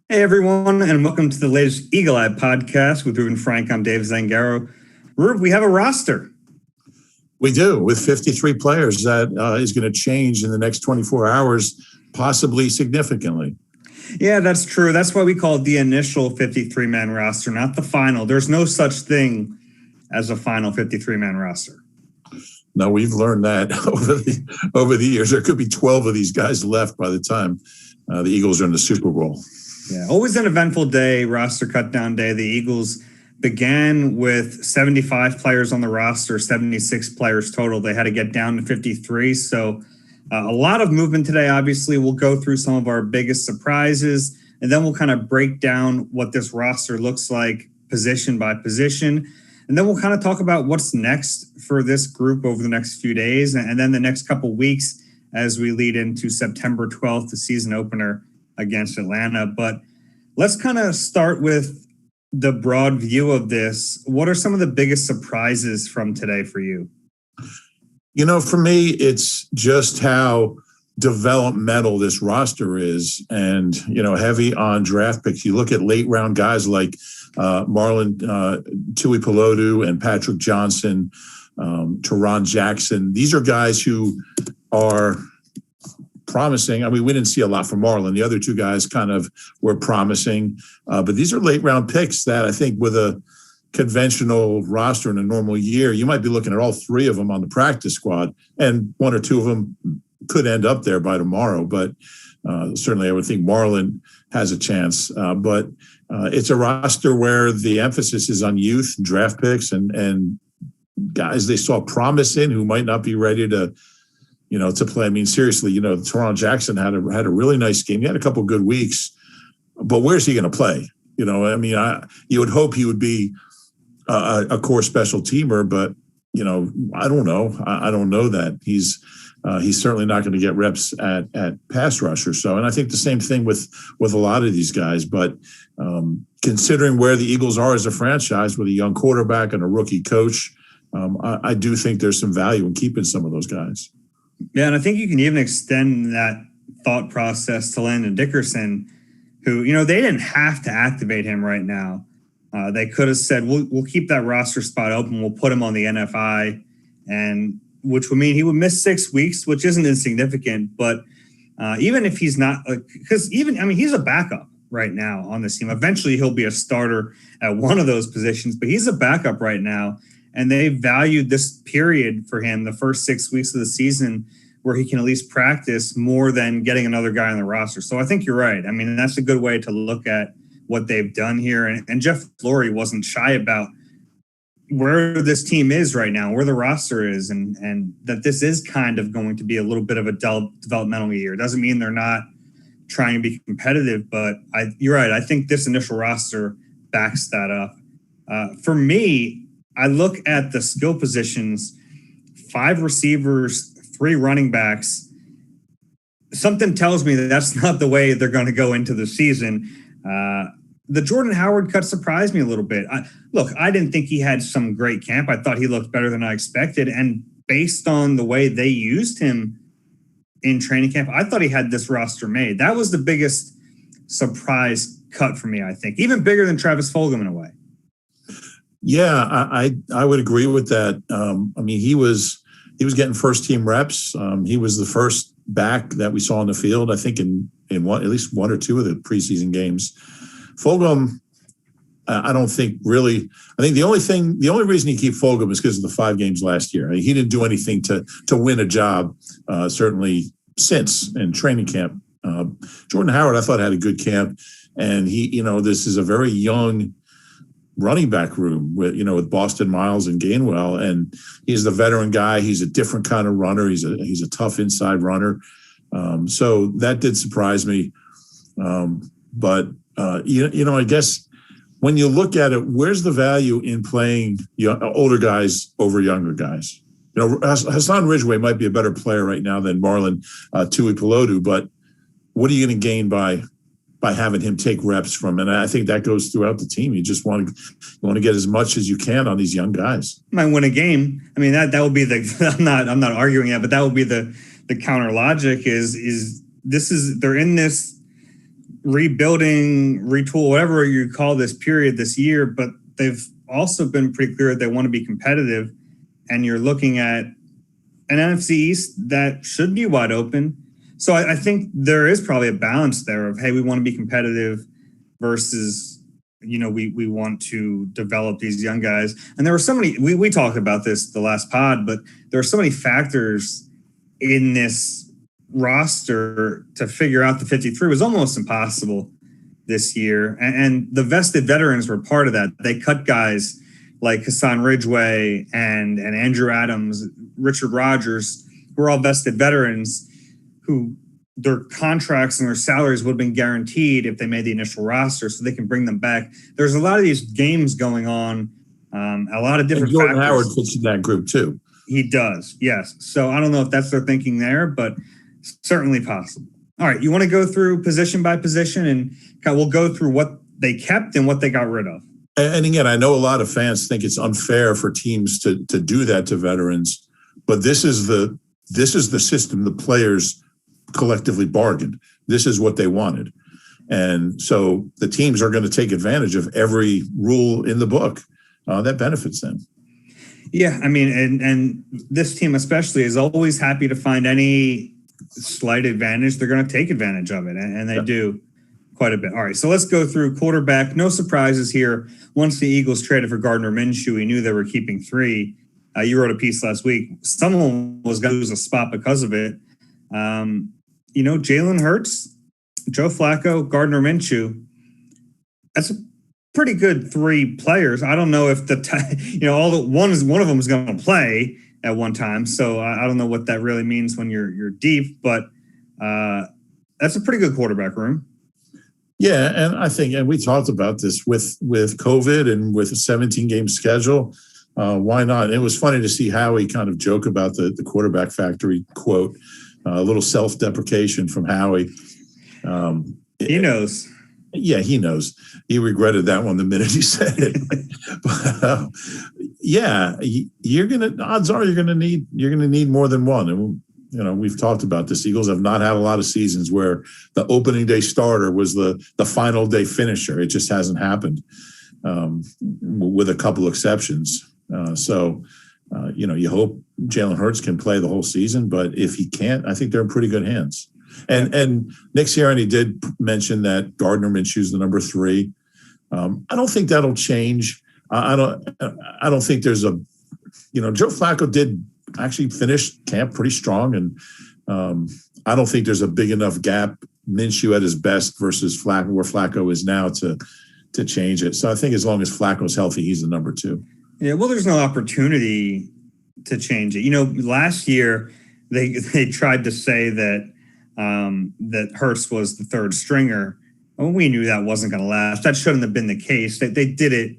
Hey everyone, and welcome to the latest Eagle Eye podcast with Reuben Frank. I'm Dave Zangaro. Reuben, we have a roster. We do, with 53 players. That is going to change in the next 24 hours, possibly significantly. Yeah, that's true. That's why we call it the initial 53-man roster, not the final. There's no such thing as a final 53-man roster. No, we've learned that over the years. There could be 12 of these guys left by the time the Eagles are in the Super Bowl. Yeah, always an eventful day, roster cutdown day. The Eagles began with 75 players on the roster, 76 players total. They had to get down to 53. So a lot of movement today. Obviously, we'll go through some of our biggest surprises, and then we'll kind of break down what this roster looks like position by position. And then we'll kind of talk about what's next for this group over the next few days, and then the next couple weeks as we lead into September 12th, the season opener against Atlanta. But let's kind of start with the broad view of this. What are some of the biggest surprises from today for you? You know, for me, it's just how developmental this roster is and, heavy on draft picks. You look at late round guys like Marlon Tuipulotu and Patrick Johnson, Teron Jackson. These are guys who are promising. I mean, we didn't see a lot from Marlon. The other two guys kind of were promising. But these are late round picks that I think with a conventional roster in a normal year, you might be looking at all three of them on the practice squad, and one or two of them could end up there by tomorrow. But certainly I would think Marlon has a chance. But it's a roster where the emphasis is on youth, draft picks, and guys they saw promise in who might not be ready to play. I mean, seriously, Teron Jackson had a really nice game. He had a couple of good weeks, but where's he going to play? You would hope he would be a core special teamer, but I don't know. I don't know that he's certainly not going to get reps at pass rusher. So, and I think the same thing with a lot of these guys. But considering where the Eagles are as a franchise with a young quarterback and a rookie coach, I do think there's some value in keeping some of those guys. Yeah, and I think you can even extend that thought process to Landon Dickerson, who, they didn't have to activate him right now. They could have said, we'll keep that roster spot open. We'll put him on the NFI, and which would mean he would miss 6 weeks, which isn't insignificant. But even if he's not, he's a backup right now on this team. Eventually he'll be a starter at one of those positions, but he's a backup right now. And they valued this period for him, the first 6 weeks of the season, where he can at least practice more than getting another guy on the roster. So I think you're right. I mean, that's a good way to look at what they've done here. And Jeff Lurie wasn't shy about where this team is right now, where the roster is, and that this is kind of going to be a little bit of a developmental year. It doesn't mean they're not trying to be competitive, but you're right. I think this initial roster backs that up. For me, I look at the skill positions, 5 receivers, 3 running backs. Something tells me that that's not the way they're going to go into the season. The Jordan Howard cut surprised me a little bit. I didn't think he had some great camp. I thought he looked better than I expected. And based on the way they used him in training camp, I thought he had this roster made. That was the biggest surprise cut for me, I think. Even bigger than Travis Fulgham in a way. Yeah, I would agree with that. He was getting first team reps. He was the first back that we saw on the field, I think, in at least one or two of the preseason games. Fulgham, I don't think really. I think the only reason you keep Fulgham is because of the 5 games last year. He didn't do anything to win a job, certainly since in training camp. Jordan Howard, I thought, had a good camp, and he, this is a very young running back room with Boston Miles and Gainwell, and he's the veteran guy. He's a different kind of runner. He's a tough inside runner. So that did surprise me. But I guess when you look at it, where's the value in playing older guys over younger guys? Hassan Ridgeway might be a better player right now than Marlon Tuipulotu, but what are you going to gain by having him take reps from? And I think that goes throughout the team. You just want to get as much as you can on these young guys. Might win a game. I mean, that would be I'm not arguing that, but that would be the counter logic is they're in this rebuilding, retool, whatever you call this period this year, but they've also been pretty clear they want to be competitive. And you're looking at an NFC East that should be wide open. So I think there is probably a balance there of, hey, we want to be competitive versus, we want to develop these young guys. And there were so many, we talked about this the last pod, but there are so many factors in this roster to figure out the 53 was almost impossible this year. And the vested veterans were part of that. They cut guys like Hassan Ridgeway and Andrew Adams, Richard Rodgers, who are all vested veterans who their contracts and their salaries would have been guaranteed if they made the initial roster, so they can bring them back. There's a lot of these games going on, a lot of different Jordan factors. Howard fits in that group too. He does, yes. So I don't know if that's their thinking there, but certainly possible. All right, you want to go through position by position, and we'll go through what they kept and what they got rid of. And again, I know a lot of fans think it's unfair for teams to do that to veterans, but this is the system the players collectively bargained. This is what they wanted. And so the teams are going to take advantage of every rule in the book that benefits them. Yeah, I mean, and this team especially is always happy to find any slight advantage. They're going to take advantage of it, and they do quite a bit. All right, so let's go through quarterback. No surprises here. Once the Eagles traded for Gardner Minshew, we knew they were keeping 3. You wrote a piece last week. Someone was going to lose a spot because of it. Jalen Hurts, Joe Flacco, Gardner Minshew. That's a pretty good 3 players. I don't know if one of them is going to play at one time. So I don't know what that really means when you're deep, but that's a pretty good quarterback room. Yeah, and I think, and we talked about this with COVID and with a 17-game schedule. Why not? It was funny to see Howie kind of joke about the quarterback factory quote. A little self-deprecation from Howie. He knows. Yeah, he knows. He regretted that one the minute he said it. But, odds are you're gonna need more than one. And we've talked about this. Eagles have not had a lot of seasons where the opening day starter was the final day finisher. It just hasn't happened, with a couple exceptions. You hope Jalen Hurts can play the whole season, but if he can't, I think they're in pretty good hands. And Nick Sirianni did mention that Gardner Minshew is the number 3. I don't think that'll change. I don't think there's Joe Flacco did actually finish camp pretty strong, and I don't think there's a big enough gap Minshew at his best versus Flacco where Flacco is now to change it. So I think as long as Flacco's healthy, he's the number 2. Yeah, well, there's no opportunity to change it. Last year they tried to say that Hurts was the 3rd stringer. Well, we knew that wasn't going to last. That shouldn't have been the case. They did it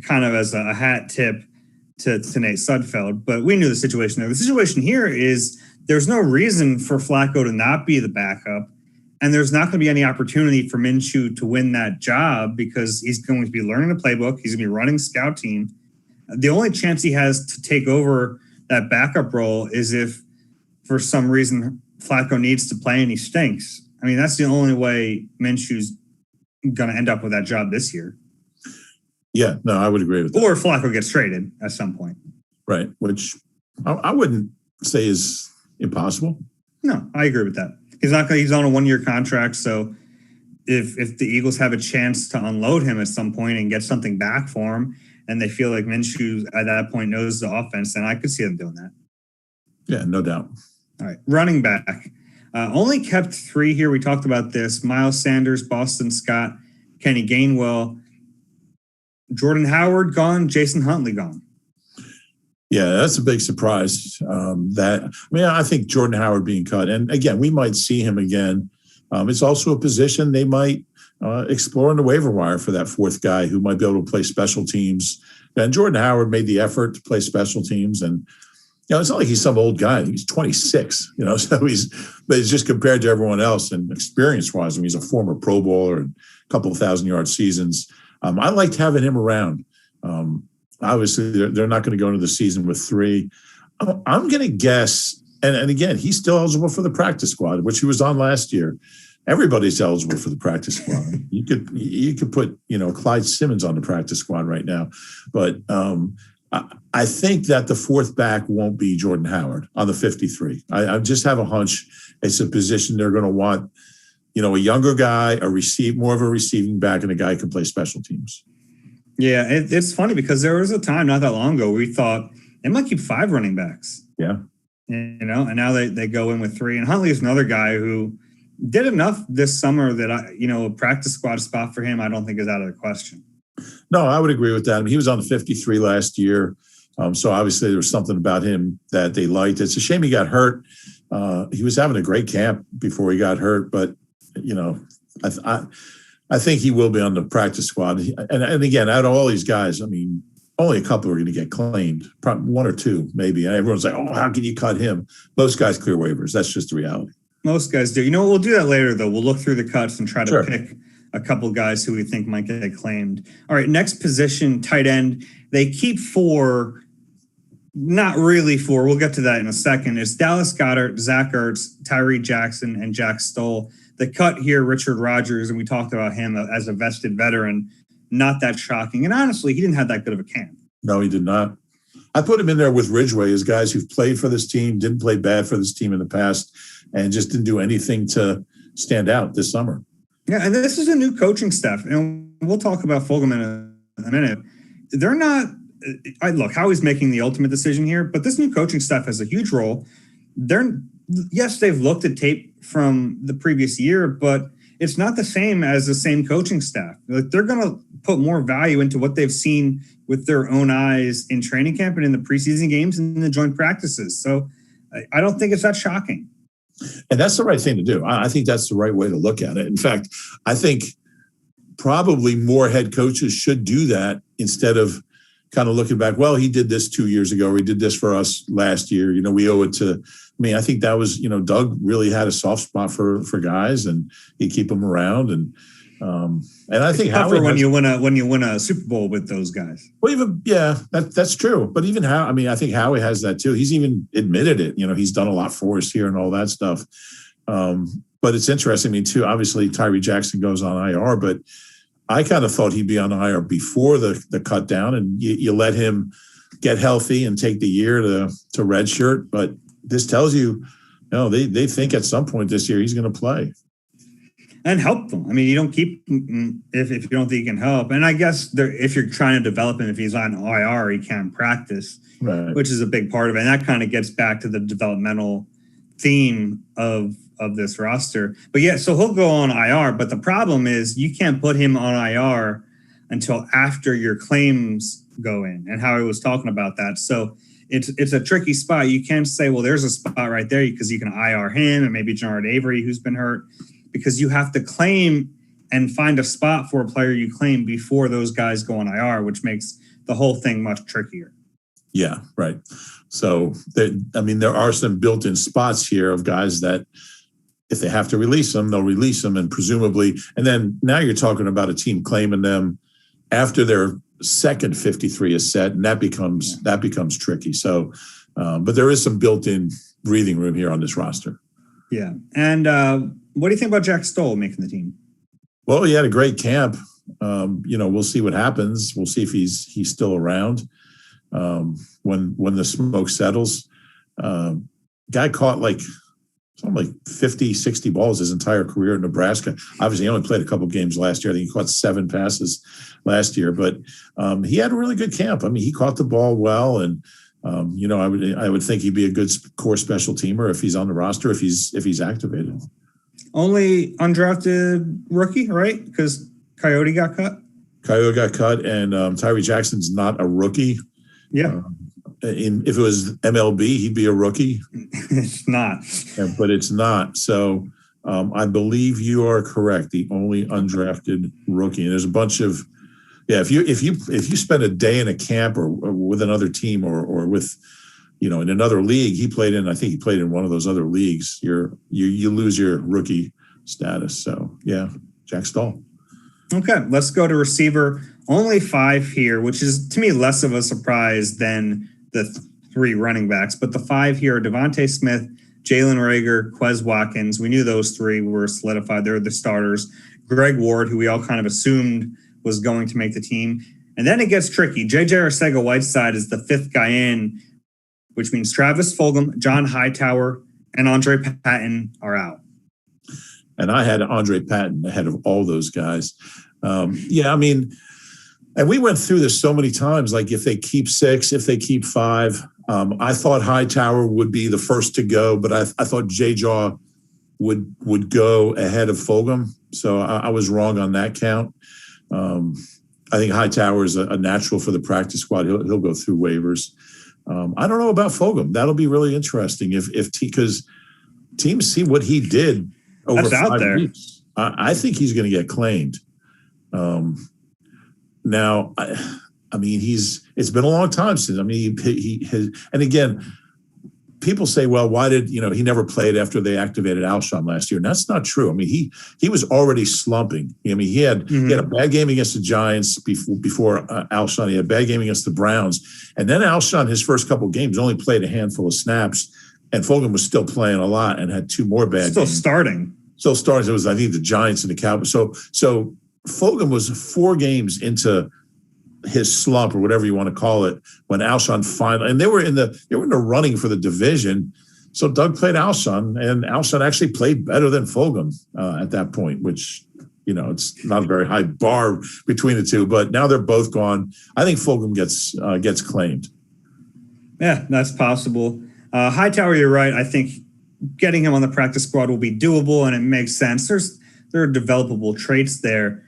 kind of as a hat tip to Nate Sudfeld, but we knew the situation there. The situation here is there's no reason for Flacco to not be the backup, and there's not going to be any opportunity for Minshew to win that job because he's going to be learning the playbook. He's going to be running scout team. The only chance he has to take over that backup role is if, for some reason, Flacco needs to play and he stinks. I mean, that's the only way Minshew's going to end up with that job this year. Yeah, no, I would agree with that. Or Flacco gets traded at some point. Right, which I wouldn't say is impossible. No, I agree with that. He's on a 1-year contract, so if the Eagles have a chance to unload him at some point and get something back for him, and they feel like Minshew at that point knows the offense, then I could see them doing that. Yeah, no doubt. All right, running back. Only kept 3 here. We talked about this. Miles Sanders, Boston Scott, Kenny Gainwell. Jordan Howard gone, Jason Huntley gone. Yeah, that's a big surprise. I think Jordan Howard being cut. And again, we might see him again. It's also a position they might explore in the waiver wire for that 4th guy who might be able to play special teams. And Jordan Howard made the effort to play special teams. And, it's not like he's some old guy. He's 26, so but he's just compared to everyone else and experience-wise. I mean, he's a former Pro Bowler and a couple of 1,000-yard seasons. I liked having him around. Obviously, they're not going to go into the season with 3. I'm going to guess, and again, he's still eligible for the practice squad, which he was on last year. everybody's eligible for the practice squad. You could put, Clyde Simmons on the practice squad right now, but I think that the fourth back won't be Jordan Howard on the 53. I just have a hunch it's a position they're going to want, a younger guy, more of a receiving back, and a guy who can play special teams. Yeah, it's funny because there was a time not that long ago we thought they might keep 5 running backs. Yeah. And now they go in with 3. And Huntley is another guy who did enough this summer that a practice squad spot for him I don't think is out of the question. No, I would agree with that. I mean, he was on the 53 last year. So obviously there was something about him that they liked. It's a shame he got hurt. He was having a great camp before he got hurt, but I think he will be on the practice squad. And again, out of all these guys, I mean, only a couple are going to get claimed, probably 1 or 2 maybe. And everyone's like, oh, how can you cut him? Most guys clear waivers. That's just the reality. Most guys do. We'll do that later, though. We'll look through the cuts and try to pick a couple guys who we think might get claimed. All right, next position, tight end. They keep 4, not really 4. We'll get to that in a second. It's Dallas Goedert, Zach Ertz, Tyree Jackson, and Jack Stoll. The cut here, Richard Rodgers, and we talked about him as a vested veteran. Not that shocking. And honestly, he didn't have that good of a camp. No, he did not. I put him in there with Ridgeway as guys who've played for this team, didn't play bad for this team in the past, and just didn't do anything to stand out this summer. Yeah, and this is a new coaching staff. And we'll talk about Fogelman in a minute. They're not – look, Howie's making the ultimate decision here, but this new coaching staff has a huge role. Yes, they've looked at tape from the previous year, but it's not the same as the same coaching staff. Like, they're going to put more value into what they've seen with their own eyes in training camp and in the preseason games and in the joint practices. So I don't think it's that shocking. And that's the right thing to do. I think that's the right way to look at it. In fact, I think probably more head coaches should do that instead of kind of looking back, well, he did this 2 years ago, or he did this for us last year. We owe it to – I think that was, Doug really had a soft spot for guys, and he'd keep them around. And I think tougher when you win a Super Bowl with those guys. Well, that's true. But even I think Howie has that too. He's even admitted it. He's done a lot for us here and all that stuff. But it's interesting. Too, obviously Tyree Jackson goes on IR, but I kind of thought he'd be on IR before the cut down, and you let him get healthy and take the year to redshirt. But this tells you, they think at some point this year he's going to play. And help them. You don't keep if you don't think he can help. And I guess if you're trying to develop him, if he's on IR, he can't practice, right, which is a big part of it. And that kind of gets back to the developmental theme of this roster. But yeah, so he'll go on IR. But the problem is you can't put him on IR until after your claims go in. And Howie was talking about that. So it's a tricky spot. You can't say, well, there's a spot right there because you can IR him and maybe Jannard Avery, who's been hurt, because you have to claim and find a spot for a player you claim before those guys go on IR, which makes the whole thing much trickier. Yeah, right. So, there are some built-in spots here of guys that if they have to release them, they'll release them, and presumably, and then now you're talking about a team claiming them after their second 53 is set, and that becomes tricky. So, but there is some built-in breathing room here on this roster. Yeah. And what do you think about Jack Stoll making the team? Well, he had a great camp. We'll see what happens. We'll see if he's still around when the smoke settles. Guy caught something like 50, 60 balls his entire career in Nebraska. Obviously, he only played a couple games last year. I think he caught 7 passes last year, but he had a really good camp. He caught the ball well, and I would think he'd be a good core special teamer if he's on the roster, if he's activated. Only undrafted rookie, right? Because Coyote got cut. And Tyree Jackson's not a rookie. Yeah. If it was MLB, he'd be a rookie. It's not. Yeah, but it's not. So I believe you are correct. The only undrafted rookie. And there's a bunch of if you spend a day in a camp or with another team or with in another league, I think he played in one of those other leagues, you lose your rookie status. So yeah, Jack Stoll. Okay, let's go to receiver. Only 5 here, which is to me less of a surprise than the 3 running backs. But the 5 here are Devontae Smith, Jalen Reagor, Quez Watkins. We knew those three were solidified. They're the starters. Greg Ward, who we all kind of assumed was going to make the team. And then it gets tricky. J.J. Arcega-Whiteside is the fifth guy in, which means Travis Fulgham, John Hightower, and Andre Patton are out. And I had Andre Patton ahead of all those guys. And we went through this so many times, like if they keep 6, if they keep 5. I thought Hightower would be the first to go, but I thought J-Jaw would go ahead of Fulgham. So I was wrong on that count. I think Hightower is a natural for the practice squad. He'll go through waivers. I don't know about Fulgham. That'll be really interesting because teams see what he did over 5 weeks. I think he's going to get claimed. Now, it's been a long time since. He has, and again, people say, well, why did he never played after they activated Alshon last year? And that's not true. He was already slumping. He had a bad game against the Giants before Alshon. He had a bad game against the Browns, and then Alshon, his first couple of games, only played a handful of snaps, and Fulgham was still playing a lot and had 2 more bad games. Still starting. It was, I think, the Giants and the Cowboys. So Fulgham was 4 games into his slump or whatever you want to call it when Alshon finally, and they were in the running for the division. So Doug played Alshon, and Alshon actually played better than Fulgham at that point, which, it's not a very high bar between the two, but now they're both gone. I think Fulgham gets claimed. Yeah, that's possible. Hightower, you're right. I think getting him on the practice squad will be doable, and it makes sense. There are developable traits there.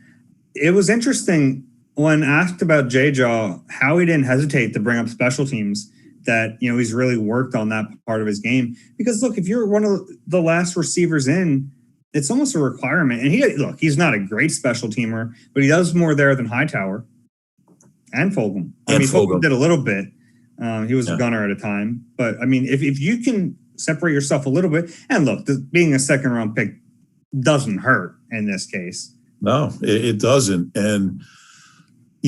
It was interesting when asked about J-Jaw, how he didn't hesitate to bring up special teams, that, he's really worked on that part of his game. Because, look, if you're one of the last receivers in, it's almost a requirement. And he's not a great special teamer, but he does more there than Hightower and Fulgham. Fulgham did a little bit. He was a gunner at a time. But, if you can separate yourself a little bit, and look, being a second-round pick doesn't hurt in this case. No, it doesn't. And,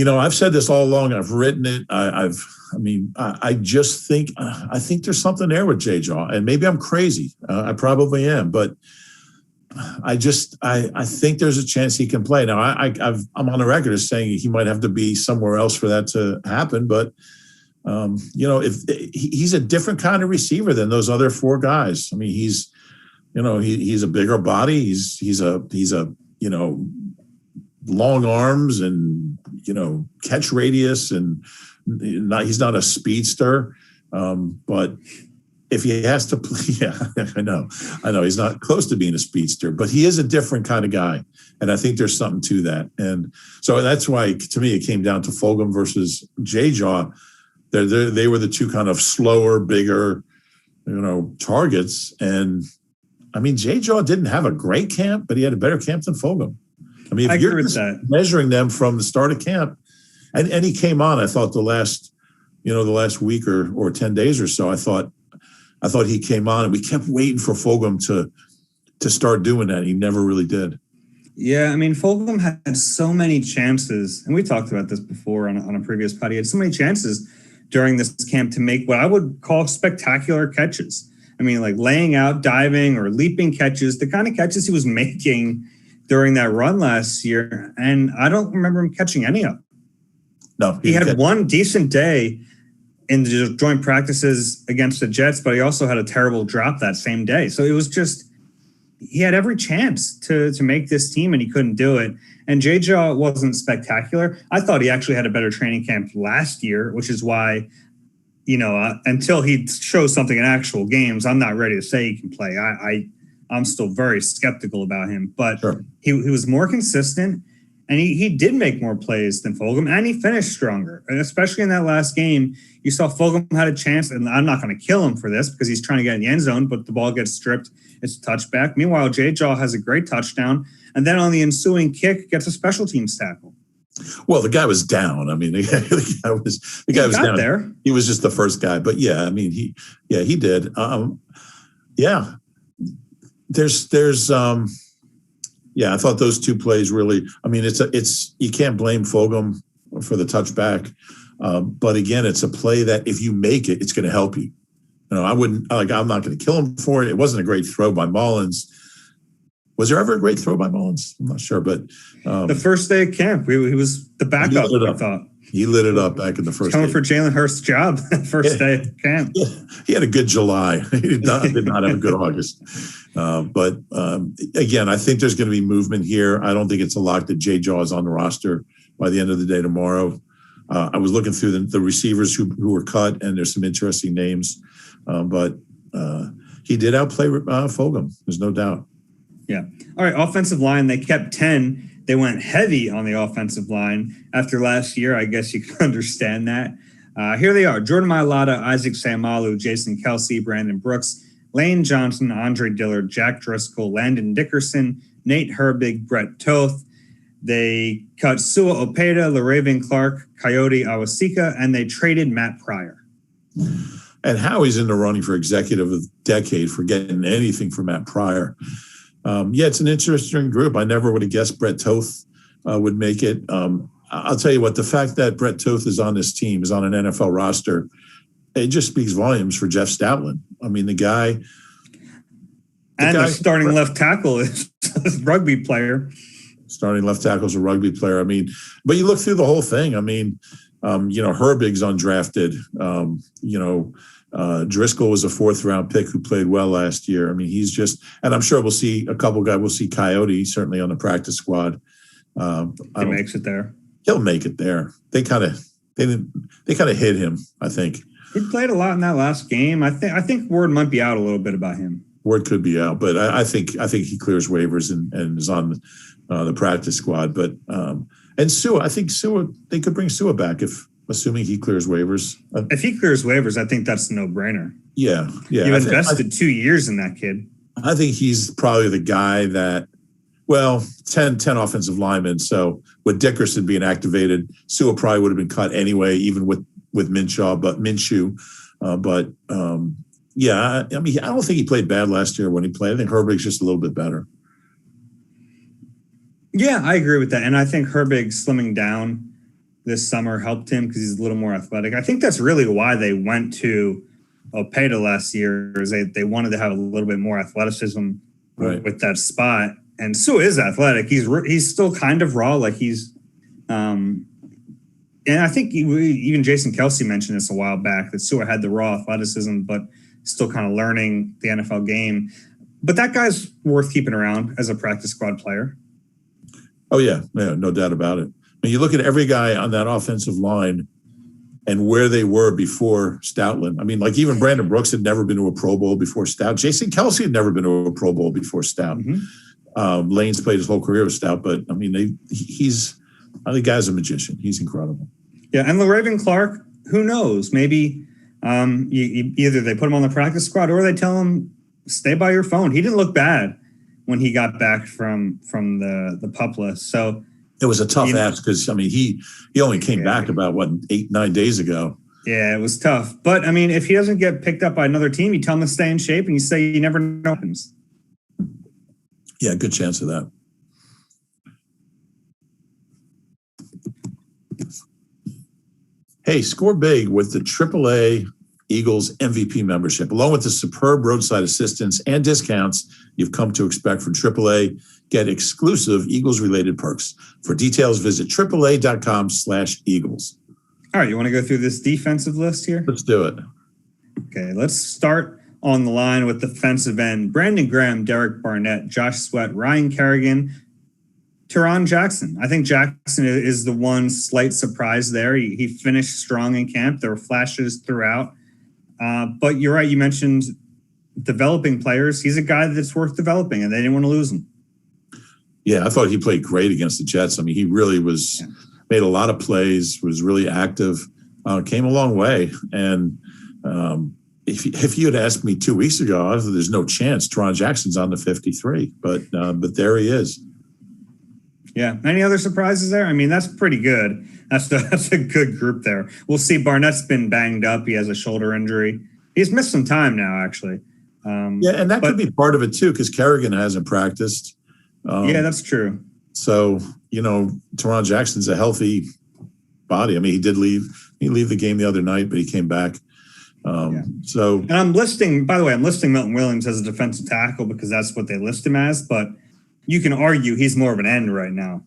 I've said this all along. I've written it. I just think there's something there with J-Jaw, and maybe I'm crazy. I probably am, but I think there's a chance he can play. Now, I'm on the record as saying he might have to be somewhere else for that to happen, but if he's a different kind of receiver than those other 4 guys. He's a bigger body. He's a long arms and catch radius, and he's not a speedster. But if he has to play, I know he's not close to being a speedster, but he is a different kind of guy, and I think there's something to that. And so that's why, to me, it came down to Fulgham versus J-Jaw. They were the 2 kind of slower, bigger, targets. And J-Jaw didn't have a great camp, but he had a better camp than Fulgham. If you're measuring them from the start of camp, and he came on, I thought the last week or 10 days or so, I thought he came on, and we kept waiting for Fulgham to start doing that. He never really did. Yeah, Fulgham had so many chances, and we talked about this before on a previous pod. He had so many chances during this camp to make what I would call spectacular catches. Like laying out, diving, or leaping catches, the kind of catches he was making during that run last year, and I don't remember him catching any of them. No, he had one decent day in the joint practices against the Jets, but he also had a terrible drop that same day. So it was just, he had every chance to make this team, and he couldn't do it. And J-Jaw wasn't spectacular. I thought he actually had a better training camp last year, which is why, until he shows something in actual games, I'm not ready to say he can play. I'm still very skeptical about him, but sure. He was more consistent, and he did make more plays than Fulgham, and he finished stronger. And especially in that last game, you saw Fulgham had a chance, and I'm not going to kill him for this because he's trying to get in the end zone, but the ball gets stripped. It's a touchback. Meanwhile, J-Jaw has a great touchdown, and then on the ensuing kick, gets a special teams tackle. Well, the guy was down. The guy was down there. He was just the first guy, but he did. I thought those 2 plays really, it's you can't blame Fulgham for the touchback. But again, it's a play that if you make it, it's going to help you. I wouldn't I'm not going to kill him for it. It wasn't a great throw by Mullins. Was there ever a great throw by Mullins? I'm not sure, but the first day of camp, he was the backup. I thought he lit it up back in the first. Coming for Jalen Hurts' job first day of camp. Yeah. He had a good July. He did not have a good August. But again, I think there's going to be movement here. I don't think it's a lock that Jay Jaw is on the roster by the end of the day tomorrow. I was looking through the receivers who were cut, and there's some interesting names. But he did outplay Fulgham. There's no doubt. Yeah. All right. Offensive line, they kept 10. They went heavy on the offensive line after last year. I guess you can understand that. Here they are: Jordan Mailata, Isaac Seumalo, Jason Kelce, Brandon Brooks, Lane Johnson, Andre Dillard, Jack Driscoll, Landon Dickerson, Nate Herbig, Brett Toth. They cut Sua Opeta, LaRaven Clark, Coyote Awasika, and they traded Matt Pryor. And Howie's in the running for executive of the decade for getting anything for Matt Pryor. It's an interesting group. I never would have guessed Brett Toth would make it. I'll tell you what, the fact that Brett Toth is on this team, is on an NFL roster, it just speaks volumes for Jeff Stoutland. I mean, the guy. The starting left tackle is a rugby player. Starting left tackle is a rugby player. I mean, but you look through the whole thing. I mean, Herbig's undrafted. Driscoll was a 4th-round pick who played well last year. I mean, he's just, and I'm sure we'll see a couple guys. We'll see Coyote certainly on the practice squad. He makes it there. He'll make it there. They kind of hit him, I think. He played a lot in that last game. I think word might be out a little bit about him. Word could be out, but I think he clears waivers and is on the practice squad. But and Sua, I think they could bring Sua back assuming he clears waivers. If he clears waivers, I think that's a no-brainer. Yeah. You've invested 2 years in that kid. I think he's probably the guy that, 10 offensive linemen. So with Dickerson being activated, Sua probably would have been cut anyway, even with Minshew. I mean, I don't think he played bad last year when he played. I think Herbig's just a little bit better. Yeah, I agree with that. And I think Herbig slimming down this summer helped him because he's a little more athletic. I think that's really why they went to Opeta last year, is they wanted to have a little bit more athleticism with that spot. And Sua is athletic. He's still kind of raw. Like and I think even Jason Kelce mentioned this a while back, that Sua had the raw athleticism, but still kind of learning the NFL game. But that guy's worth keeping around as a practice squad player. Oh, yeah, no doubt about it. I mean, you look at every guy on that offensive line and where they were before Stoutland. I mean, like even Brandon Brooks had never been to a Pro Bowl before Stout. Jason Kelce had never been to a Pro Bowl before Stout. Mm-hmm. Lane's played his whole career with Stout, but I mean, the guy's a magician. He's incredible. Yeah, and LaRaven Clark, who knows? Maybe either they put him on the practice squad or they tell him, stay by your phone. He didn't look bad when he got back from the PUP list. So it was a tough ask because, I mean, he only came back about, 8-9 days ago. Yeah, it was tough. But, I mean, if he doesn't get picked up by another team, you tell him to stay in shape and you say you never know what happens. Yeah, good chance of that. Hey, score big with the AAA Eagles MVP membership. Along with the superb roadside assistance and discounts you've come to expect from AAA, get exclusive Eagles-related perks. For details, visit AAA.com/Eagles. All right, you want to go through this defensive list here? Let's do it. Okay, let's start on the line with defensive end. Brandon Graham, Derek Barnett, Josh Sweat, Ryan Kerrigan, Teron Jackson. I think Jackson is the one slight surprise there. He finished strong in camp. There were flashes throughout. But you're right. You mentioned developing players. He's a guy that's worth developing, and they didn't want to lose him. Yeah, I thought he played great against the Jets. I mean, he really was made a lot of plays, was really active, came a long way. And if you had asked me 2 weeks ago, I thought there's no chance Teron Jackson's on the 53. But there he is. Yeah. Any other surprises there? I mean, that's pretty good. That's a good group there. We'll see. Barnett's been banged up. He has a shoulder injury. He's missed some time now, actually. And that could be part of it, too, because Kerrigan hasn't practiced. Yeah, that's true. So, Teron Jackson's a healthy body. I mean, he did leave the game the other night, but he came back. So, and I'm listing Milton Williams as a defensive tackle because that's what they list him as. But you can argue he's more of an end right now.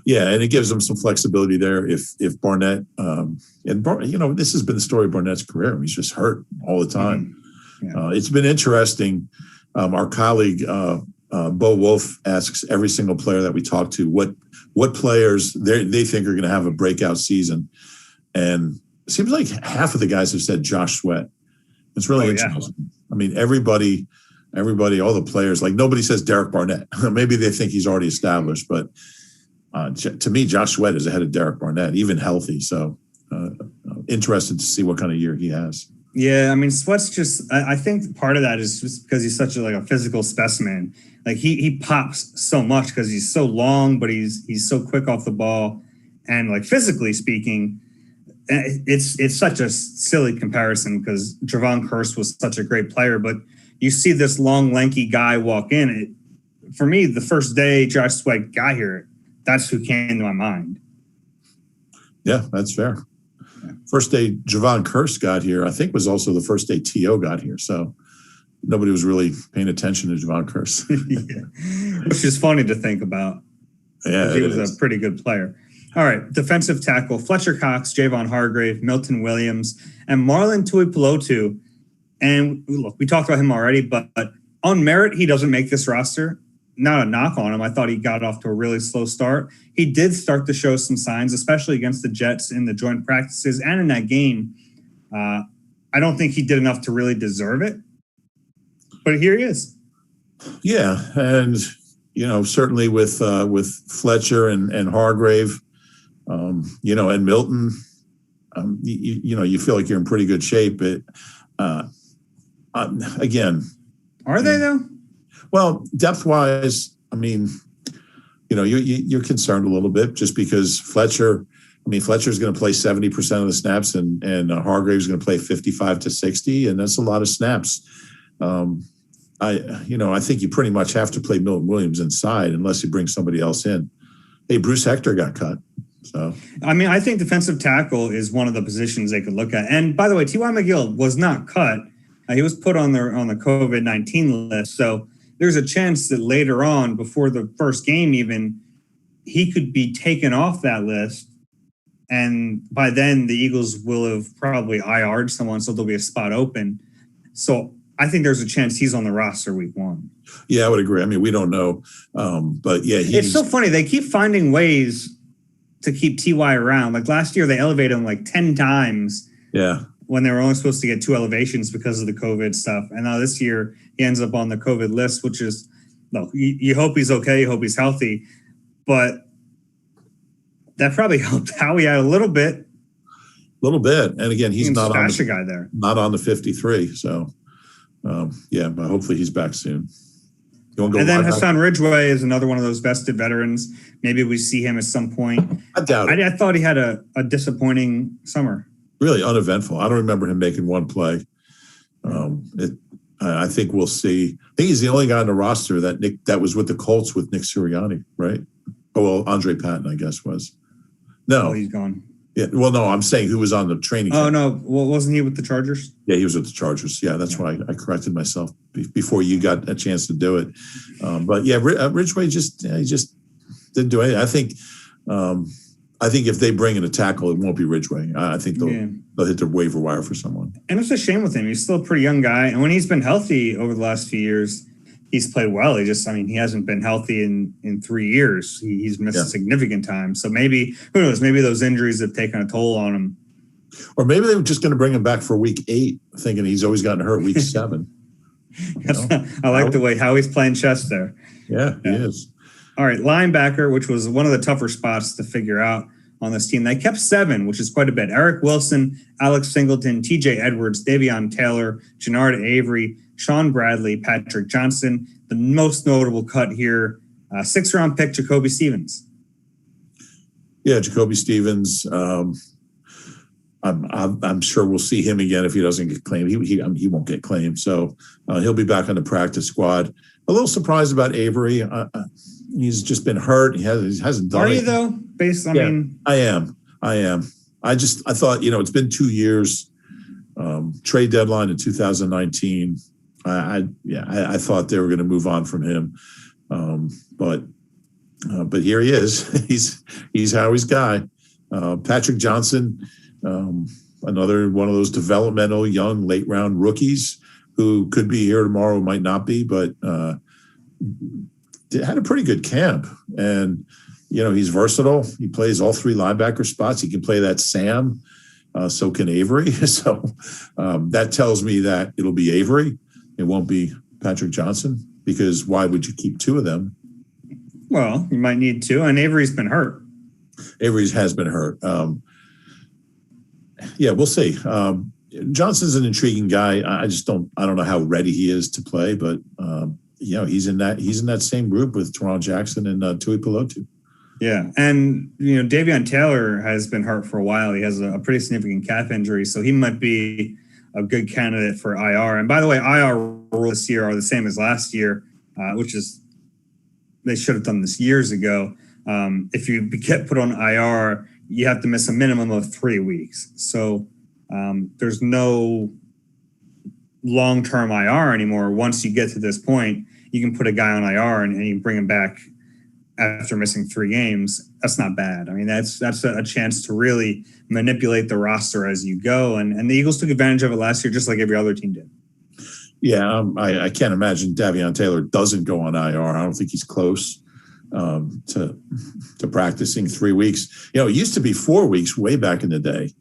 Yeah, and it gives them some flexibility there. If Barnett, this has been the story of Barnett's career. He's just hurt all the time. Mm-hmm. Yeah. It's been interesting. Our colleague Bo Wolf asks every single player that we talk to what players they think are going to have a breakout season, and it seems like half of the guys have said Josh Sweat. It's really interesting. Yeah. I mean, everybody, all the players, like nobody says Derek Barnett. Maybe they think he's already established, but to me, Josh Sweat is ahead of Derek Barnett, even healthy. So interested to see what kind of year he has. Yeah, I mean, Sweat's just, I think part of that is just because he's such a physical specimen. Like he pops so much because he's so long, but he's so quick off the ball. And like physically speaking, it's such a silly comparison because Javon Curse was such a great player, but you see this long, lanky guy walk in. For me, the first day Josh Sweat got here, that's who came to my mind. Yeah, that's fair. Yeah. First day Javon Curse got here, I think was also the first day T.O. got here. So nobody was really paying attention to Javon Curse. Yeah. Which is funny to think about. Yeah, he was a pretty good player. All right, defensive tackle, Fletcher Cox, Javon Hargrave, Milton Williams, and Marlon Tuipulotu. And look, we talked about him already, but on merit, he doesn't make this roster. Not a knock on him. I thought he got off to a really slow start. He did start to show some signs, especially against the Jets in the joint practices and in that game. I don't think he did enough to really deserve it, but here he is. Yeah, and certainly with Fletcher and Hargrave, and Milton, you feel like you're in pretty good shape. But again, are they though? Well, depth-wise, I mean, you're concerned a little bit just because Fletcher's going to play 70% of the snaps and Hargrave's going to play 55 to 60, and that's a lot of snaps. I think you pretty much have to play Milton Williams inside unless you bring somebody else in. Hey, Bruce Hector got cut. So I think defensive tackle is one of the positions they could look at. And by the way, T.Y. McGill was not cut. He was put on the COVID-19 list. So there's a chance that later on, before the first game even, he could be taken off that list. And by then, the Eagles will have probably IR'd someone, so there'll be a spot open. So I think there's a chance he's on the roster week 1. Yeah, I would agree. I mean, we don't know. But yeah, it's so funny. They keep finding ways to keep T.Y. around. Like last year, they elevated him like 10 times. Yeah. When they were only supposed to get 2 elevations because of the COVID stuff. And now this year he ends up on the COVID list, which is, look, you hope he's okay. You hope he's healthy. But that probably helped Howie out a little bit. A little bit. And again, he's not on the guy there. Not on the 53. So, but hopefully he's back soon. And then Hassan Ridgeway is another one of those vested veterans. Maybe we see him at some point. I doubt it. I thought he had a disappointing summer. Really uneventful. I don't remember him making one play. I think we'll see. I think he's the only guy on the roster that was with the Colts with Nick Sirianni, right? Oh, well, Andre Patton, I guess, was. No. Oh, he's gone. Yeah. Well, no, I'm saying who was on the training camp. Oh, no. Well, wasn't he with the Chargers? Yeah, he was with the Chargers. Yeah, that's why I corrected myself before you got a chance to do it. But yeah, Ridgeway just didn't do anything. I think if they bring in a tackle, it won't be Ridgeway. I think they'll hit the waiver wire for someone. And it's a shame with him. He's still a pretty young guy. And when he's been healthy over the last few years, he's played well. He hasn't been healthy in 3 years. He's missed a significant time. So maybe, who knows, maybe those injuries have taken a toll on him. Or maybe they were just going to bring him back for week 8, thinking he's always gotten hurt week 7. I like the way Howie's playing chess there. Yeah, he is. All right, linebacker, which was one of the tougher spots to figure out on this team. They kept 7, which is quite a bit. Eric Wilson, Alex Singleton, TJ Edwards, Davion Taylor, Jannard Avery, Sean Bradley, Patrick Johnson. The most notable cut here, 6th-round pick, Jacoby Stevens. Yeah, Jacoby Stevens. I'm sure we'll see him again if he doesn't get claimed. He won't get claimed, so he'll be back on the practice squad. A little surprised about Avery. He's just been hurt. He hasn't done it. Are you though? I am. I thought, it's been 2 years. trade deadline in 2019. I thought they were going to move on from him, but here he is. he's Howie's guy. Patrick Johnson, another one of those developmental young late round rookies who could be here tomorrow, might not be, but had a pretty good camp. And he's versatile. He plays all three linebacker spots. He can play that Sam. So can Avery. So that tells me that it'll be Avery. It won't be Patrick Johnson, because why would you keep two of them? Well, you might need to, and Avery's been hurt. Avery's has been hurt. We'll see. Johnson's an intriguing guy. I don't know how ready he is to play, but he's in that same group with Teron Jackson and Tui Pelotu. Yeah, and Davion Taylor has been hurt for a while. He has a pretty significant calf injury, so he might be a good candidate for IR. And by the way, IR rules this year are the same as last year, which is they should have done this years ago. If you get put on IR, you have to miss a minimum of 3 weeks. So there's no long-term IR anymore. Once you get to this point, you can put a guy on IR and you bring him back after missing 3 games. That's not bad. I mean, that's a chance to really manipulate the roster as you go. And the Eagles took advantage of it last year, just like every other team did. Yeah, I can't imagine Davion Taylor doesn't go on IR. I don't think he's close to practicing 3 weeks. It used to be 4 weeks way back in the day.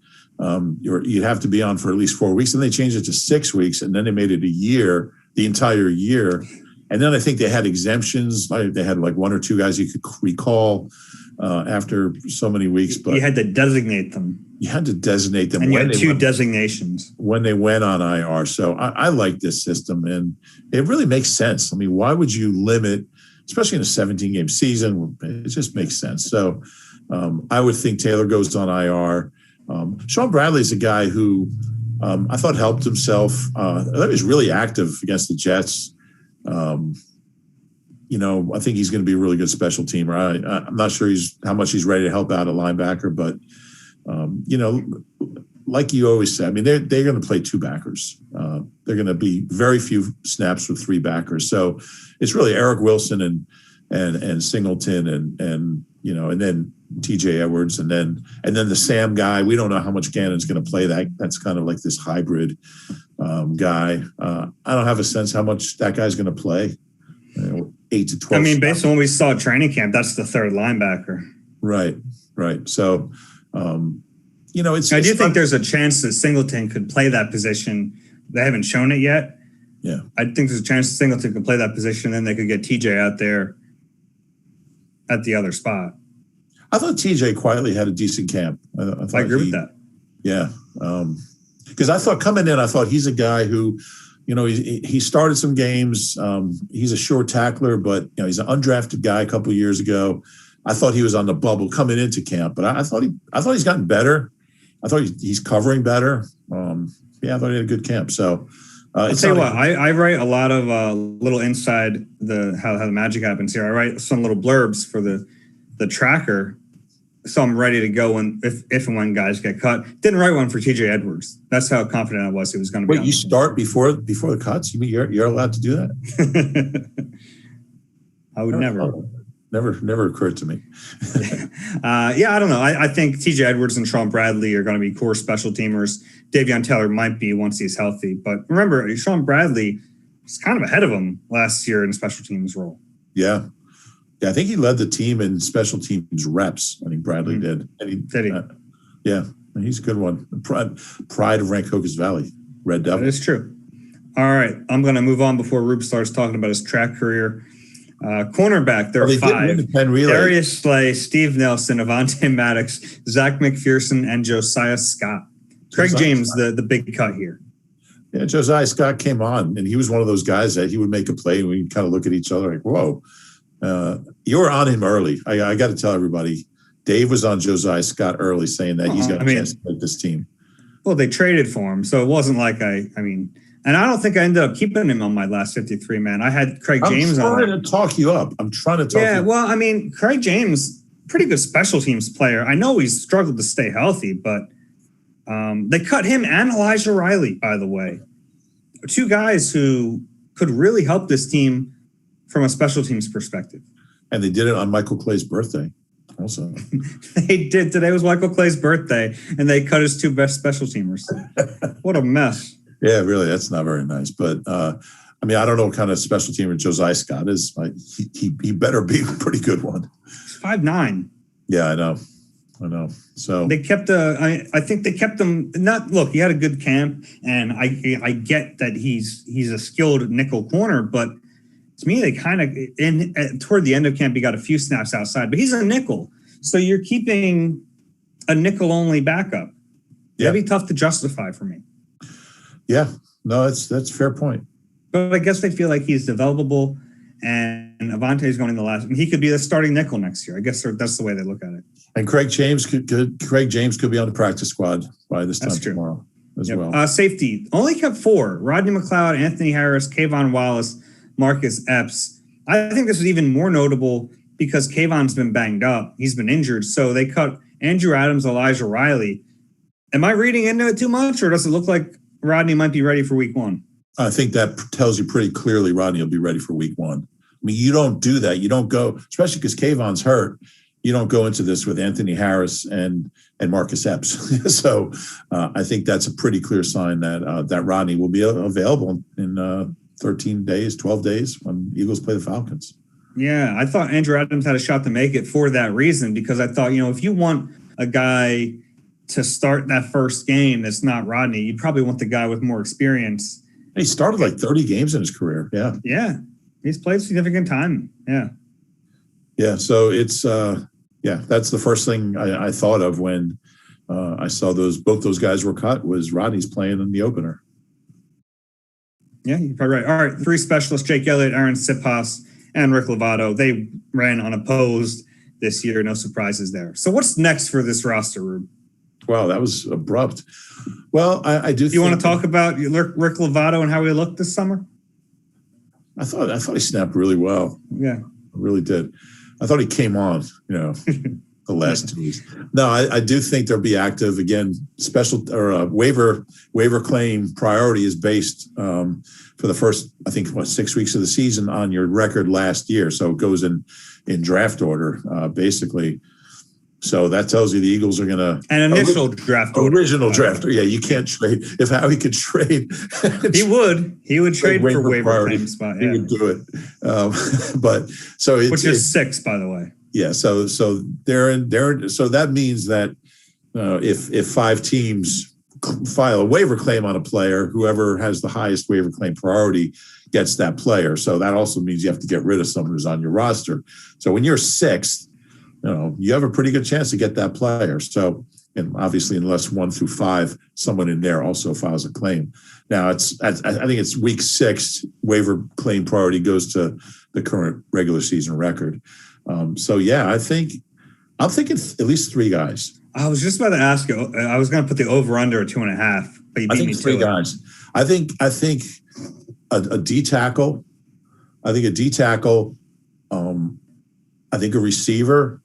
You'd have to be on for at least 4 weeks, and they changed it to 6 weeks, and then they made it a year, the entire year. And then I think they had exemptions. They had like 1 or 2 guys you could recall after so many weeks. But you had to designate them. You had to designate them. And you had 2 designations. When they went on IR. So I like this system, and it really makes sense. I mean, why would you limit, especially in a 17-game season? It just makes sense. So I would think Taylor goes on IR. Sean Bradley's a guy who I thought helped himself. I thought he was really active against the Jets. I think he's going to be a really good special teamer. I'm not sure how much he's ready to help out at linebacker, but like you always say, I mean, they're going to play 2 backers. They're going to be very few snaps with 3 backers. So it's really Eric Wilson and Singleton and then TJ Edwards and then the Sam guy. We don't know how much Gannon's going to play. That's kind of like this hybrid guy. I don't have a sense how much that guy's going to play. 8 to 12. I mean, based on what we saw at training camp, that's the 3rd linebacker. Right. So, I do think there's a chance that Singleton could play that position. They haven't shown it yet. Yeah. I think there's a chance that Singleton could play that position, then they could get TJ out there at the other spot. I thought TJ quietly had a decent camp. I agree with that. Yeah. Because I thought coming in, he's a guy who, he started some games. He's a short tackler, but he's an undrafted guy a couple of years ago. I thought he was on the bubble coming into camp, but I thought he's gotten better. I thought he's covering better. I thought he had a good camp. So I'll tell you what, I write a lot of little inside how the magic happens here. I write some little blurbs for the tracker, so I'm ready to go if and when guys get cut. Didn't write one for TJ Edwards. That's how confident I was he was going to be. Wait, you start before the cuts? You mean you're allowed to do that? I would never. Never occurred to me. I don't know. I think TJ Edwards and Sean Bradley are going to be core special teamers. Davion Taylor might be once he's healthy. But remember, Sean Bradley was kind of ahead of him last year in special teams role. Yeah. I think he led the team in special teams reps. I think Bradley did. And did he? Yeah, he's a good one. Pride of Rancocas Valley, Red Devil. That is true. All right, I'm going to move on before Rube starts talking about his track career. Cornerback, there are 5. Darius Slay, Steve Nelson, Avonte Maddox, Zach McPherson, and Josiah Scott. Craig James, the big cut here. Yeah, Josiah Scott came on, and he was one of those guys that he would make a play, and we'd kind of look at each other like, whoa. You were on him early. I got to tell everybody, Dave was on Josiah Scott early saying that he's got a chance to make this team. Well, they traded for him, so it wasn't like and I don't think I ended up keeping him on my last 53 man. I had Craig James on. I'm trying to talk you up. Yeah, well, Craig James, pretty good special teams player. I know he's struggled to stay healthy, but They cut him and Elijah Riley, by the way. Two guys who could really help this team from a special teams perspective. And they did it on Michael Clay's birthday also. They did. Today was Michael Clay's birthday, and they cut his two best special teamers. What a mess. Yeah, really, that's not very nice. But, I mean, I don't know what kind of special teamer Josiah Scott is. He better be a pretty good one. 5'9". Yeah, I know. So they kept I think they kept him. Not look. He had a good camp, and I get that he's a skilled nickel corner, but to me, they kind of toward the end of camp, he got a few snaps outside, but he's a nickel, so you're keeping a nickel only backup. Yeah. That'd be tough to justify for me. Yeah, no, that's a fair point. But I guess they feel like he's developable, and Avante's going in the last. He could be the starting nickel next year. I guess that's the way they look at it. And Craig James could be on the practice squad by this time tomorrow as well. Safety only kept 4: Rodney McLeod, Anthony Harris, Kayvon Wallace, Marcus Epps. I think this is even more notable because Kayvon's been banged up. He's been injured, so they cut Andrew Adams, Elijah Riley. Am I reading into it too much, or does it look like Rodney might be ready for week 1? I think that tells you pretty clearly Rodney will be ready for week 1. I mean, you don't do that. You don't go, especially because Kayvon's hurt. You don't go into this with Anthony Harris and Marcus Epps. So I think that's a pretty clear sign that Rodney will be available in 13 days, 12 days when Eagles play the Falcons. Yeah, I thought Andrew Adams had a shot to make it for that reason, because I thought, if you want a guy to start that first game that's not Rodney, you probably want the guy with more experience. He started like 30 games in his career. Yeah. Yeah. He's played significant time. Yeah. Yeah. So it's, that's the first thing I thought of when I saw both those guys were cut was Rodney's playing in the opener. Yeah, you're probably right. All right. 3 specialists: Jake Elliott, Aaron Sipas, and Rick Lovato. They ran unopposed this year. No surprises there. So what's next for this roster, Rube? Wow, that was abrupt. Well, I do. You want to talk about Rick Lovato and how he looked this summer? I thought he snapped really well. Yeah, I really did. I thought he came on. The last 2 weeks. No, I do think they'll be active again. Special or waiver claim priority is based for the first, I think, 6 weeks of the season on your record last year. So it goes in draft order, basically. So that tells you the Eagles are going to an initial draft order. Original draft. Yeah, you can't trade. If Howie could trade, he would trade for waiver claim spot. Yeah. He would do it. But so which is 6, by the way. Yeah, so they're so that means that if 5 teams file a waiver claim on a player, whoever has the highest waiver claim priority gets that player. So that also means you have to get rid of someone who's on your roster. So when you're 6th, you have a pretty good chance to get that player. So, and obviously, unless 1 through 5, someone in there also files a claim. Now I think it's week 6 waiver claim priority goes to the current regular season record. So yeah, I'm thinking at least 3 guys. I was just about to ask you. I was going to put the over under at 2.5, but you beat me to 3 guys. I think a D tackle. I think a D tackle. I think a receiver,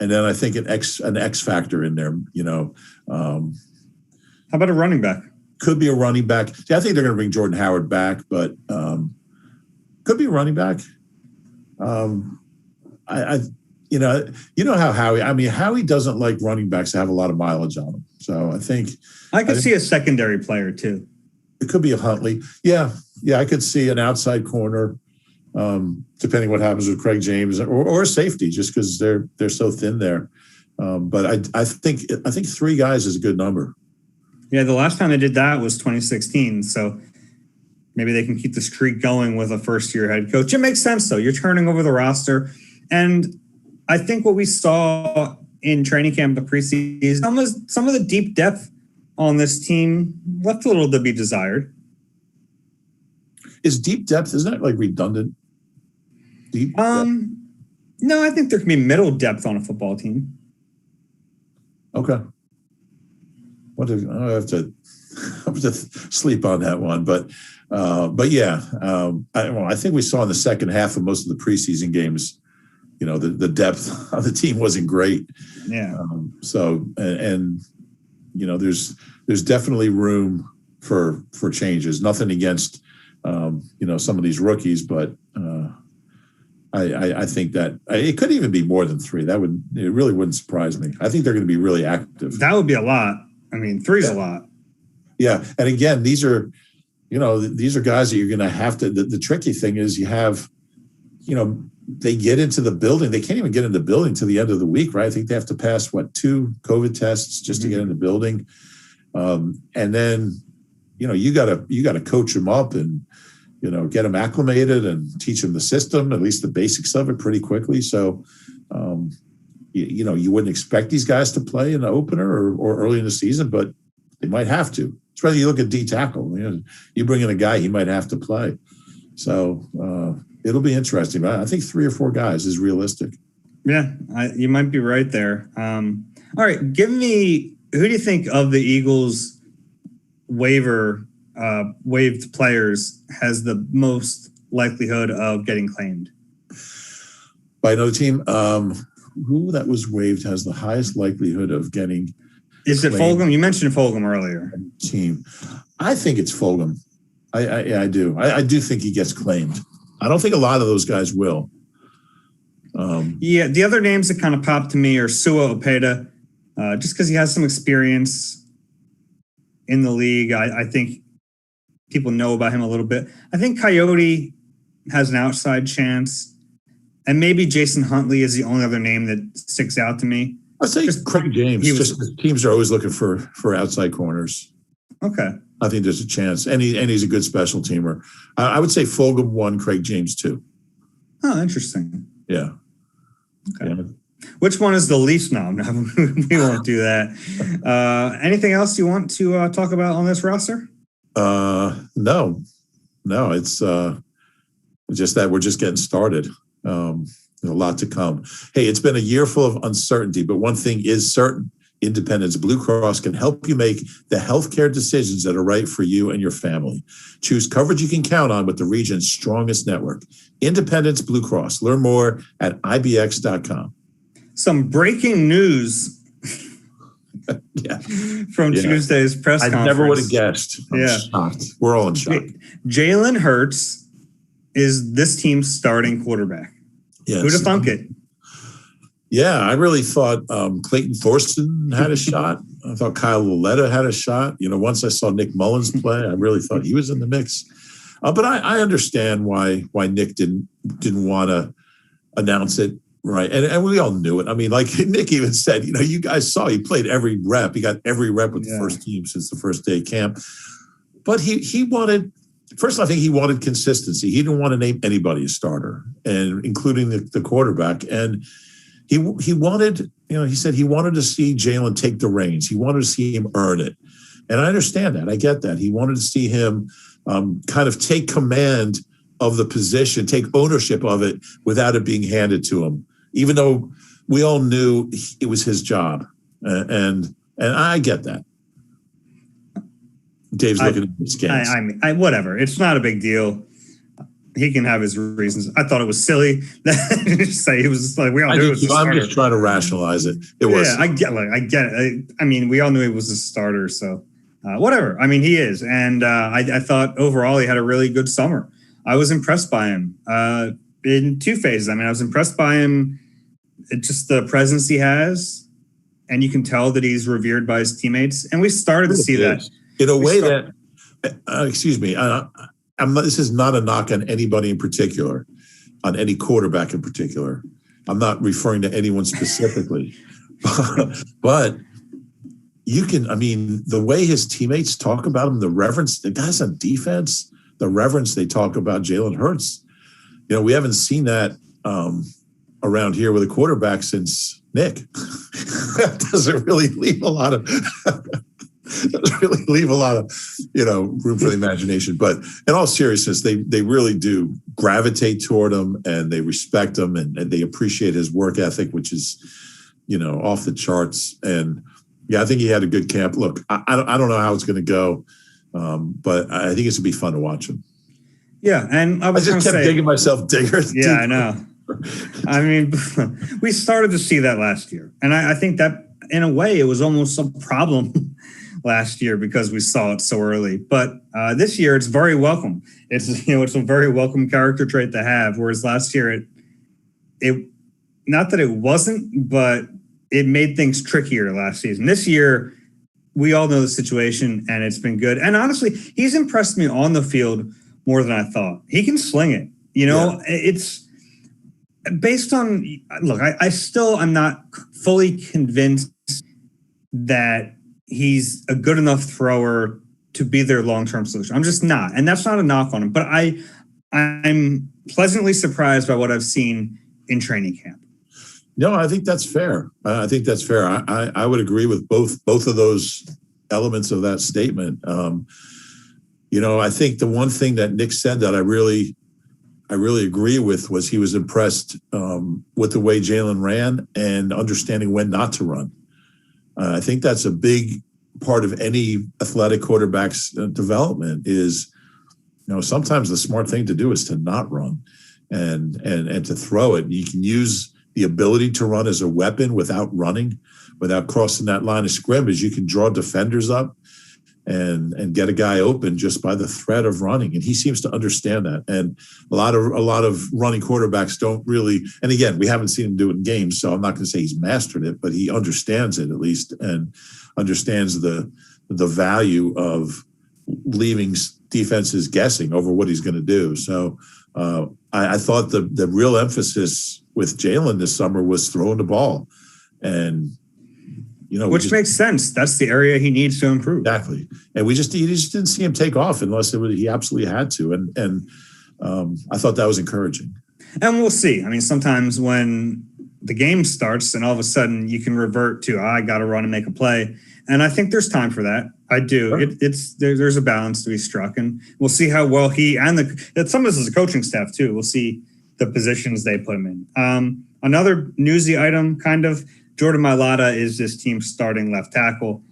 and then I think an X factor in there. How about a running back? Could be a running back. See, I think they're going to bring Jordan Howard back, but could be a running back. How Howie doesn't like running backs to have a lot of mileage on them. So I think I could see a secondary player too. It could be a Huntley. Yeah. I could see an outside corner, depending what happens with Craig James or a safety, just because they're so thin there. But I think 3 guys is a good number. Yeah, the last time they did that was 2016. So maybe they can keep the streak going with a first-year head coach. It makes sense, though. You're turning over the roster. And I think what we saw in training camp, the preseason, some of the deep depth on this team left a little to be desired. Is deep depth, isn't that like redundant? Deep depth? No, I think there can be middle depth on a football team. Okay. I have to sleep on that one, but yeah, I think we saw in the second half of most of the preseason games, the depth on the team wasn't great. Yeah. there's definitely room for changes. Nothing against some of these rookies, but I think that it could even be more than 3. It really wouldn't surprise me. I think they're going to be really active. That would be a lot. I mean, 3's a lot. Yeah, and again, these are guys that you're going to have to. The tricky thing is you have, they get into the building. They can't even get into the building till the end of the week, right? I think they have to pass 2 COVID tests just to get in the building, and then you got to coach them up and get them acclimated and teach them the system, at least the basics of it, pretty quickly. So, you wouldn't expect these guys to play in the opener or early in the season, but they might have to. Especially you look at D tackle. You bring in a guy, he might have to play. So it'll be interesting. But I think 3 or 4 guys is realistic. Yeah, you might be right there. All right, who do you think of the Eagles waived players has the most likelihood of getting claimed? By another team, who that was waived has the highest likelihood of getting Is it Fulgham? You mentioned Fulgham earlier. Team. I think it's Fulgham. I do. I do think he gets claimed. I don't think a lot of those guys will. The other names that kind of pop to me are Sua Opeta, just because he has some experience in the league. I think people know about him a little bit. I think Coyote has an outside chance, and maybe Jason Huntley is the only other name that sticks out to me. I'd say Craig James. Teams are always looking for outside corners. Okay. I think there's a chance. And he's a good special teamer. I would say Fulgham 1, Craig James 2. Oh, interesting. Yeah. Okay. Yeah. Which one is the least? No, we won't do that. Anything else you want to talk about on this roster? No. It's just that we're just getting started. A lot to come. Hey, it's been a year full of uncertainty, but one thing is certain. Independence Blue Cross can help you make the healthcare decisions that are right for you and your family. Choose coverage you can count on with the region's strongest network. Independence Blue Cross. Learn more at ibx.com. Some breaking news from Tuesday's press conference. I never would have guessed. I'm shocked. We're all in shock. Jalen Hurts is this team's starting quarterback. Yes. Who'd have thunk it? Yeah, I really thought Clayton Thorsten had a shot. I thought Kyle Lauletta had a shot. Once I saw Nick Mullins play, I really thought he was in the mix. But I understand why Nick didn't want to announce it, right? And we all knew it. I mean, like Nick even said, you guys saw he played every rep. He got every rep with the first team since the first day of camp. But he wanted. First, I think he wanted consistency. He didn't want to name anybody a starter, and including the quarterback. And he wanted, he said he wanted to see Jalen take the reins. He wanted to see him earn it. And I understand that. I get that. He wanted to see him kind of take command of the position, take ownership of it without it being handed to him, even though we all knew it was his job. And I get that. Dave's looking at the scans. I mean, whatever. It's not a big deal. He can have his reasons. I thought it was silly. Say he was like, we all knew it was a starter. I'm just trying to rationalize it. It was. Yeah, I get it. I mean, we all knew he was a starter. So whatever. I mean, he is. And I thought overall he had a really good summer. I was impressed by him in 2 phases. I mean, I was impressed by him, just the presence he has. And you can tell that he's revered by his teammates. And we started to see that. In a way that, excuse me, this is not a knock on anybody in particular, on any quarterback in particular. I'm not referring to anyone specifically. But you can, I mean, the way his teammates talk about him, the reverence, the guys on defense, the reverence they talk about Jalen Hurts. We haven't seen that around here with a quarterback since Nick. That doesn't really leave a lot of... room for the imagination. But in all seriousness, they really do gravitate toward him, and they respect him, and they appreciate his work ethic, which is, off the charts. And I think he had a good camp. Look, I don't know how it's going to go, but I think it's going to be fun to watch him. Yeah, and I just kept digging myself diggers. Yeah, I know. I mean, we started to see that last year, and I think that in a way, it was almost a problem last year because we saw it so early. But this year, it's very welcome. It's a very welcome character trait to have. Whereas last year, it not that it wasn't, but it made things trickier last season. This year, we all know the situation, and it's been good. And honestly, he's impressed me on the field more than I thought. He can sling it. It's based on, look, I'm not fully convinced that he's a good enough thrower to be their long-term solution. I'm just not. And that's not a knock on him. But I'm pleasantly surprised by what I've seen in training camp. No, I think that's fair. I I would agree with both of those elements of that statement. I think the one thing that Nick said that I really agree with was he was impressed with the way Jalen ran and understanding when not to run. I think that's a big part of any athletic quarterback's development is, sometimes the smart thing to do is to not run and to throw it. You can use the ability to run as a weapon without running, without crossing that line of scrimmage. You can draw defenders up and get a guy open just by the threat of running. And he seems to understand that. And a lot of running quarterbacks don't really, and again, we haven't seen him do it in games, so I'm not going to say he's mastered it, but he understands it at least and understands the value of leaving defenses guessing over what he's going to do. So I thought the real emphasis with Jalen this summer was throwing the ball. And which makes sense. That's the area he needs to improve. Exactly. And he just didn't see him take off unless he absolutely had to. And I thought that was encouraging. And we'll see. I mean, sometimes when the game starts and all of a sudden you can revert to, I got to run and make a play. And I think there's time for that. I do. Sure. There's a balance to be struck. And we'll see how well he and some of this is a coaching staff too. We'll see the positions they put him in. Another newsy item, kind of, Jordan Mailata is this team's starting left tackle.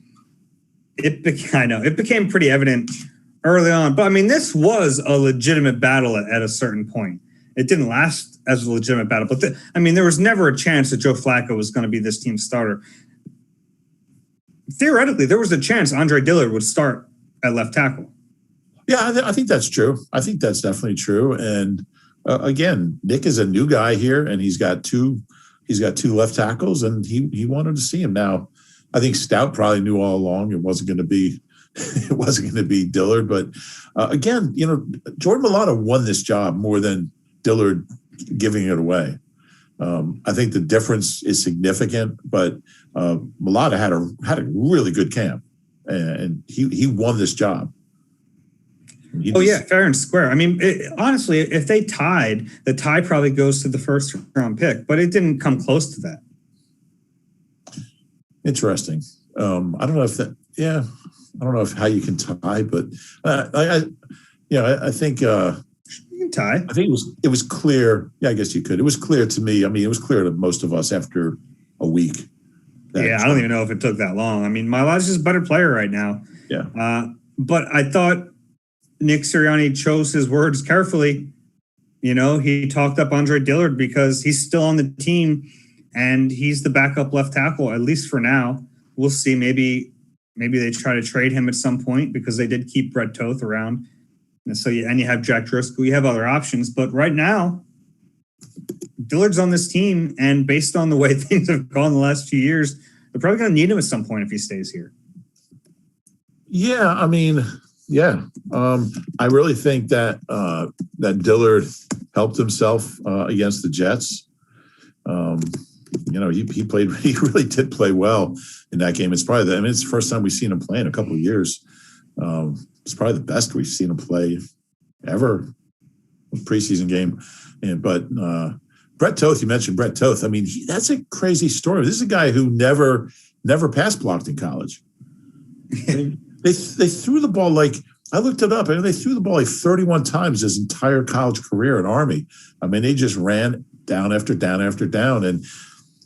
It became pretty evident early on, but I mean, this was a legitimate battle at a certain point. It didn't last as a legitimate battle, but there was never a chance that Joe Flacco was going to be this team's starter. Theoretically, there was a chance Andre Dillard would start at left tackle. Yeah, I think that's true. I think that's definitely true. And again, Nick is a new guy here, and he's got two left tackles, and he wanted to see him. Now, I think Stout probably knew all along it wasn't going to be Dillard. But again, Jordan Mailata won this job more than Dillard giving it away. I think the difference is significant, but Mailata had a really good camp, and he won this job. Fair and square. I mean, honestly, if they tied, the tie probably goes to the first round pick, but it didn't come close to that. Interesting. I don't know if that. Yeah, I don't know how you can tie, but I think you can tie. I think it was clear. Yeah, I guess you could. It was clear to me. I mean, it was clear to most of us after a week. Yeah, I don't even know if it took that long. I mean, Mailata's just a better player right now. Yeah. But I thought Nick Sirianni chose his words carefully. He talked up Andre Dillard because he's still on the team and he's the backup left tackle, at least for now. We'll see. Maybe they try to trade him at some point because they did keep Brett Toth around. And so you have Jack Driscoll. You have other options. But right now, Dillard's on this team, and based on the way things have gone the last few years, they're probably going to need him at some point if he stays here. Yeah, I mean, yeah. I really think that that Dillard helped himself against the Jets. He really did play well in that game. It's probably it's the first time we've seen him play in a couple of years. It's probably the best we've seen him play ever, preseason game. But Brett Toth, you mentioned Brett Toth. I mean, that's a crazy story. This is a guy who never pass blocked in college. I mean, they threw the ball I looked it up, and they threw the ball 31 times his entire college career in Army. I mean, they just ran down after down after down. And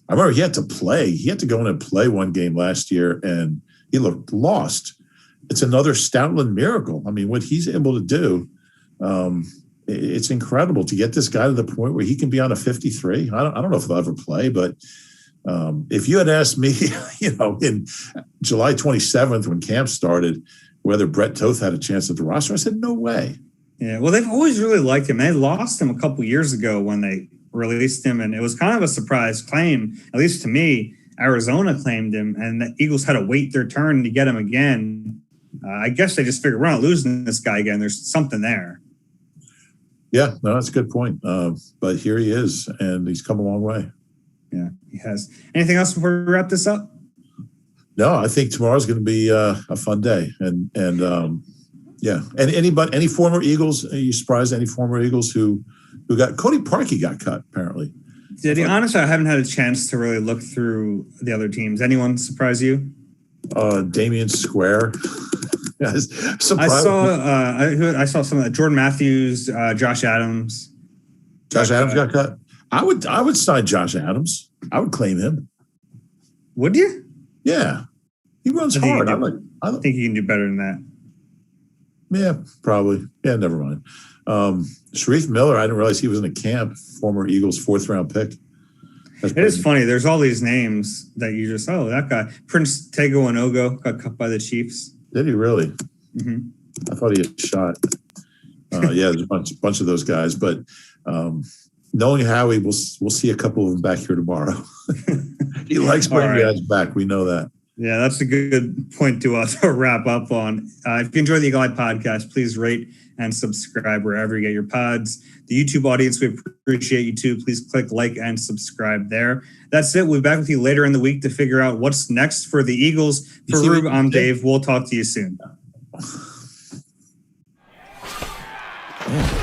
I remember he had to play. He had to go in and play one game last year, and he looked lost. It's another Stoutland miracle. I mean, what he's able to do, it's incredible to get this guy to the point where he can be on a 53. I don't know if he'll ever play, but If you had asked me, in July 27th when camp started, whether Brett Toth had a chance at the roster, I said, no way. Yeah, well, they've always really liked him. They lost him a couple years ago when they released him, and it was kind of a surprise claim, at least to me. Arizona claimed him, and the Eagles had to wait their turn to get him again. I guess they just figured we're not losing this guy again. There's something there. Yeah, no, that's a good point. But here he is, and he's come a long way. Yeah, he has. Anything else before we wrap this up? No, I think tomorrow's going to be a fun day, and yeah. And any former Eagles? Are you surprised? Any former Eagles who got Cody Parkey got cut apparently? To be honest, I haven't had a chance to really look through the other teams. Anyone surprise you? Damian Square. I saw some of that. Jordan Matthews, Josh Adams. Josh Adams got cut. I would sign Josh Adams. I would claim him. Would you? Yeah, he runs hard. I think he can do better than that. Yeah, probably. Yeah, never mind. Sharif Miller, I didn't realize he was in a camp. Former Eagles 4th round pick. It is funny. There's all these names that you just, that guy. Prince Tego Onogo got cut by the Chiefs. Did he really? Mm-hmm. I thought he had shot. Yeah, there's a bunch of those guys. But knowing Howie, we'll see a couple of them back here tomorrow. He likes bringing guys back. We know that. Yeah, that's a good point to wrap up on. If you enjoy the Eagle Eye podcast, please rate and subscribe wherever you get your pods. The YouTube audience, we appreciate you too. Please click like and subscribe there. That's it. We'll be back with you later in the week to figure out what's next for the Eagles. For Reuben, I'm Dave. We'll talk to you soon. Yeah.